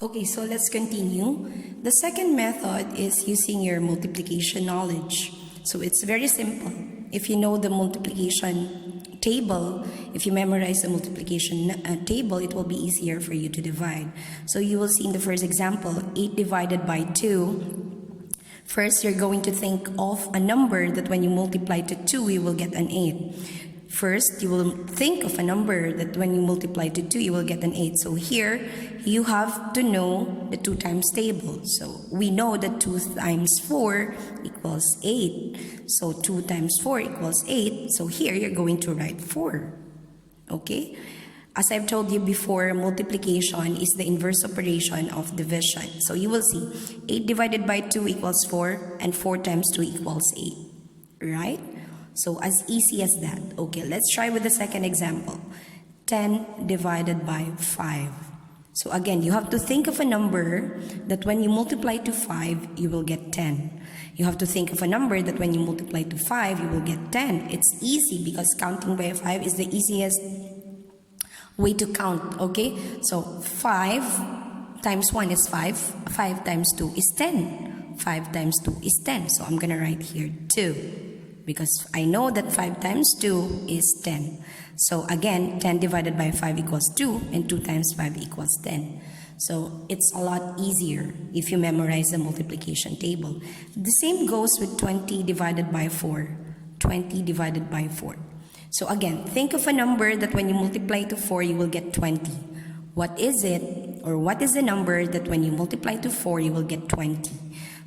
Okay, so let's continue. The second method is using your multiplication knowledge. So it's very simple. If you know the multiplication table, if you memorize the multiplication table, it will be easier for you to divide. So you will see in the first example, 8 divided by 2. First, you're going to think of a number that when you multiply to 2, you will get an 8. First, you will think of a number that when you multiply to 2, you will get an 8. So here, you have to know the 2 times table. So we know that 2 times 4 equals 8. So 2 times 4 equals 8. So here, you're going to write 4. Okay? As I've told you before, multiplication is the inverse operation of division. So you will see 8 divided by 2 equals 4 and 4 times 2 equals 8. Right? So as easy as that. Okay, let's try with the second example. 10 divided by 5. So again, you have to think of a number that when you multiply to 5, you will get 10. You have to think of a number that when you multiply to 5, you will get 10. It's easy because counting by 5 is the easiest way to count, okay? So 5 times 1 is 5. 5 times 2 is 10. 5 times 2 is 10. So I'm going to write here 2. Because I know that 5 times 2 is 10. So again, 10 divided by 5 equals 2, and 2 times 5 equals 10. So it's a lot easier if you memorize the multiplication table. The same goes with 20 divided by 4. 20 divided by 4. So again, think of a number that when you multiply to 4, you will get 20. What is it, or what is the number that when you multiply to 4, you will get 20?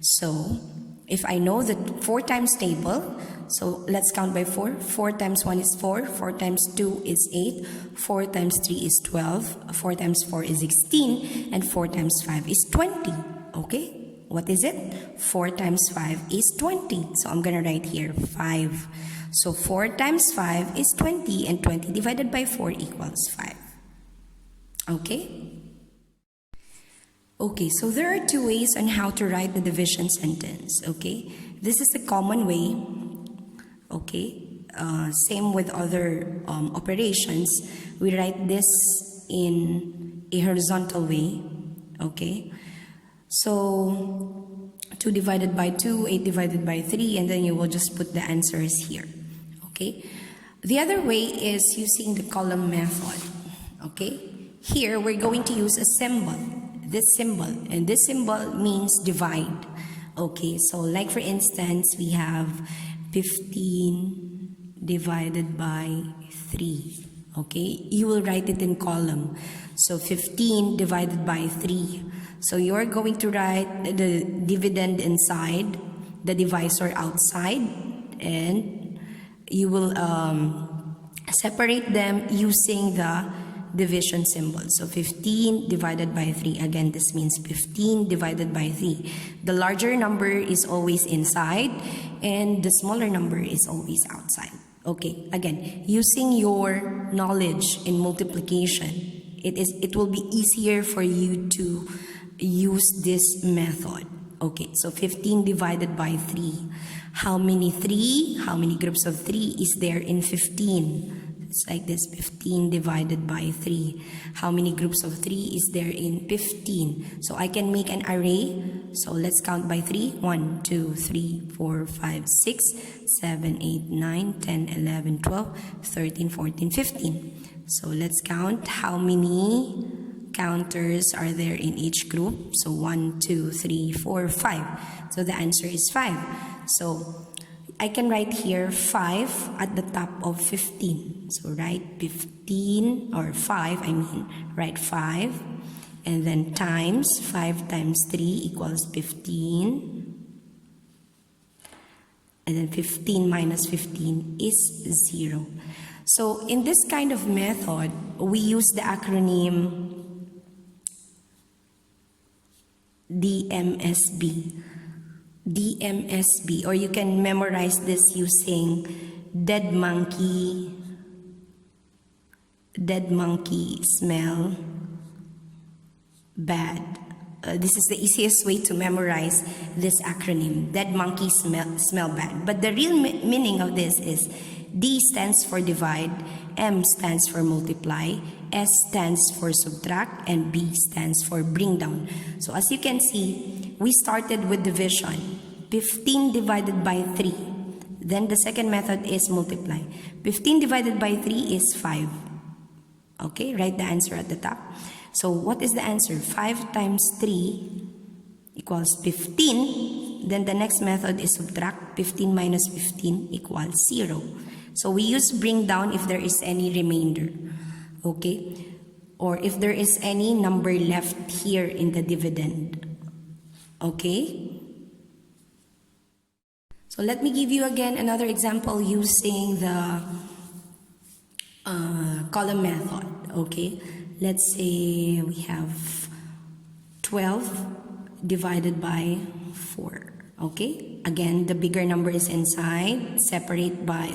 So if I know the 4 times table, so let's count by 4. 4 times 1 is 4. 4 times 2 is 8. 4 times 3 is 12. 4 times 4 is 16. And 4 times 5 is 20. Okay? What is it? 4 times 5 is 20. So I'm going to write here 5. So 4 times 5 is 20. And 20 divided by 4 equals 5. Okay? Okay, so there are 2 ways on how to write the division sentence. Okay? This is the common way. Okay, same with other operations. We write this in a horizontal way. Okay, so 2 divided by 2, 8 divided by 3, and then you will just put the answers here. Okay, the other way is using the column method. Okay, here we're going to use a symbol, this symbol, and this symbol means divide. Okay, so like for instance, we have 15 divided by 3. Okay, you will write it in column. So 15 divided by 3. So you're going to write the dividend inside, the divisor outside, and you will separate them using the division symbol. So 15 divided by 3. Again, this means 15 divided by 3. The larger number is always inside and the smaller number is always outside. Okay, again, using your knowledge in multiplication, it will be easier for you to use this method. Okay, so 15 divided by 3. How many groups of 3 is there in 15? It's like this, 15 divided by 3. How many groups of 3 is there in 15? So I can make an array. So let's count by 3. 1, 2, 3, 4, 5, 6, 7, 8, 9, 10, 11, 12, 13, 14, 15. So let's count how many counters are there in each group. So 1, 2, 3, 4, 5. So the answer is 5. So I can write here 5 at the top of 15. So write 15 or 5, write 5. And then times 5 times 3 equals 15. And then 15 minus 15 is 0. So in this kind of method, we use the acronym DMSB. DMSB, or you can memorize this using dead monkey smell bad. This is the easiest way to memorize this acronym, dead monkey smell bad. But the real meaning of this is D stands for divide, M stands for multiply, S stands for subtract, and B stands for bring down. So as you can see, we started with division. 15 divided by 3. Then the second method is multiply. 15 divided by 3 is 5. Okay, write the answer at the top. So what is the answer? 5 times 3 equals 15. Then the next method is subtract. 15 minus 15 equals 0. So we use bring down if there is any remainder. Okay, or if there is any number left here in the dividend. Okay, so let me give you again another example using the column method. Okay, let's say we have 12 divided by 4. Okay, again the bigger number is inside, separated by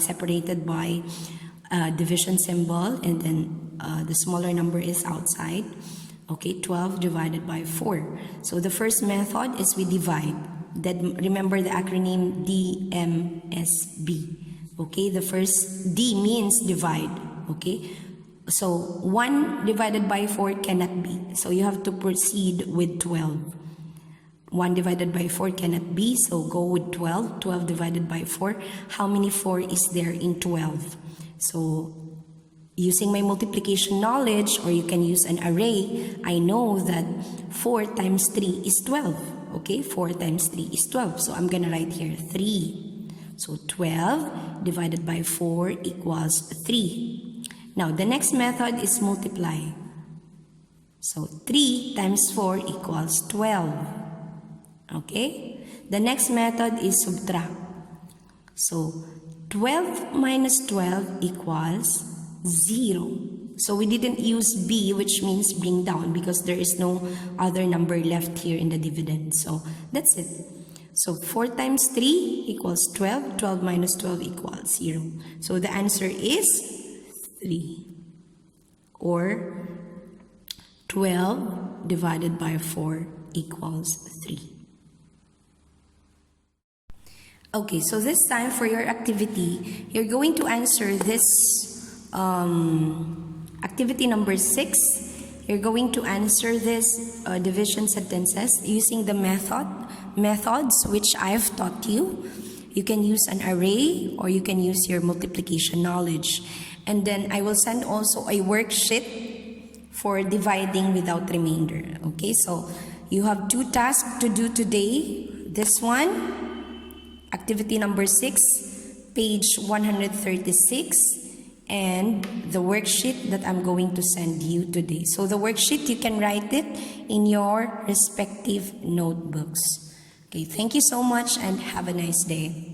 division symbol, and then the smaller number is outside. Okay, 12 divided by 4. So the first method is we divide. Then remember the acronym DMSB. Okay, the first D means divide. Okay, so 1 divided by 4 cannot be. So you have to proceed with 12. 1 divided by 4 cannot be, so go with 12. 12 divided by 4. How many 4 is there in 12? So using my multiplication knowledge, or you can use an array, I know that 4 times 3 is 12. Okay, 4 times 3 is 12. So I'm going to write here 3. So 12 divided by 4 equals 3. Now, the next method is multiply. So 3 times 4 equals 12. Okay, the next method is subtract. So 12 minus 12 equals 0. So we didn't use B, which means bring down, because there is no other number left here in the dividend. So that's it. So 4 times 3 equals 12. 12 minus 12 equals 0. So the answer is 3. Or 12 divided by 4 equals 3. Okay, so this time for your activity, you're going to answer this activity number 6. You're going to answer this division sentences using the methods which I've taught you. You can use an array, or you can use your multiplication knowledge. And then I will send also a worksheet for dividing without remainder. Okay, so you have 2 tasks to do today. This one, activity number 6, page 136, and the worksheet that I'm going to send you today. So the worksheet, you can write it in your respective notebooks. Okay, thank you so much and have a nice day.